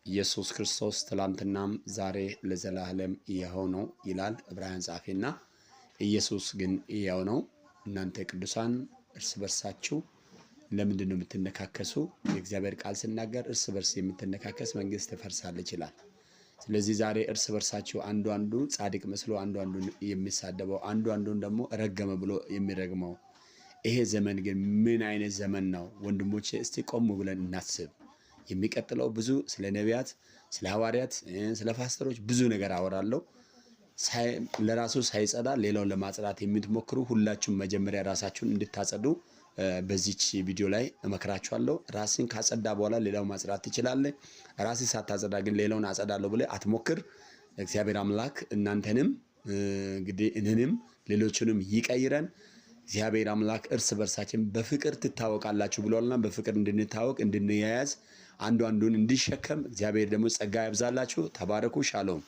ኢየሱስ ክርስቶስ ትላንትናም ዛሬ ለዘላለም ሕያው ነው ይላል ዕብራውያን ጻፊና ኢየሱስ ግን ሕያው ነው። እናንተ ቅዱሳን እርስ በርሳችሁ ለምንድነው የምትነካከሱ? የእግዚአብሔር ቃል ሲናገር እርስ በርስ የምትነካከስ መንግስት ትፈርሳለች ይላል። ስለዚህ ዛሬ እርስ በርሳችሁ አንዱ አንዱን ጻድቅ መስሎ አንዱ አንዱን የሚሳደበው አንዱ አንዱን ደግሞ ረገመ ብሎ የሚረግመው ይሄ ዘመን ግን ምን አይነት ዘመን ነው? ወንድሞቼ እስቲ ቆም ብለን እናስብ። የሚቀጥለው ብዙ ስለ ነቢያት፣ ስለ ሐዋርያት፣ ስለ ፓስተሮች ብዙ ነገር አወራለሁ። ለራሱ ሳይጸዳ ሌላውን ለማጽዳት የምትሞክሩ ሁላችሁም መጀመሪያ ራሳችሁን እንድታጸዱ በዚች ቪዲዮ ላይ እመክራችኋለሁ። ራስን ካጸዳ በኋላ ሌላው ማጽዳት ትችላለህ። ራስን ሳታጸዳ ግን ሌላውን አጸዳለሁ ብለህ አትሞክር። እግዚአብሔር አምላክ እናንተንም እንግዲህ እኔንም ሌሎችንም ይቀይረን። እግዚአብሔር አምላክ እርስ በርሳችን በፍቅር ትታወቃላችሁ ብሏልና በፍቅር እንድንታወቅ እንድንያያዝ አንዱ አንዱን እንዲሸከም እግዚአብሔር ደግሞ ጸጋ ያብዛላችሁ። ተባረኩ። ሻሎም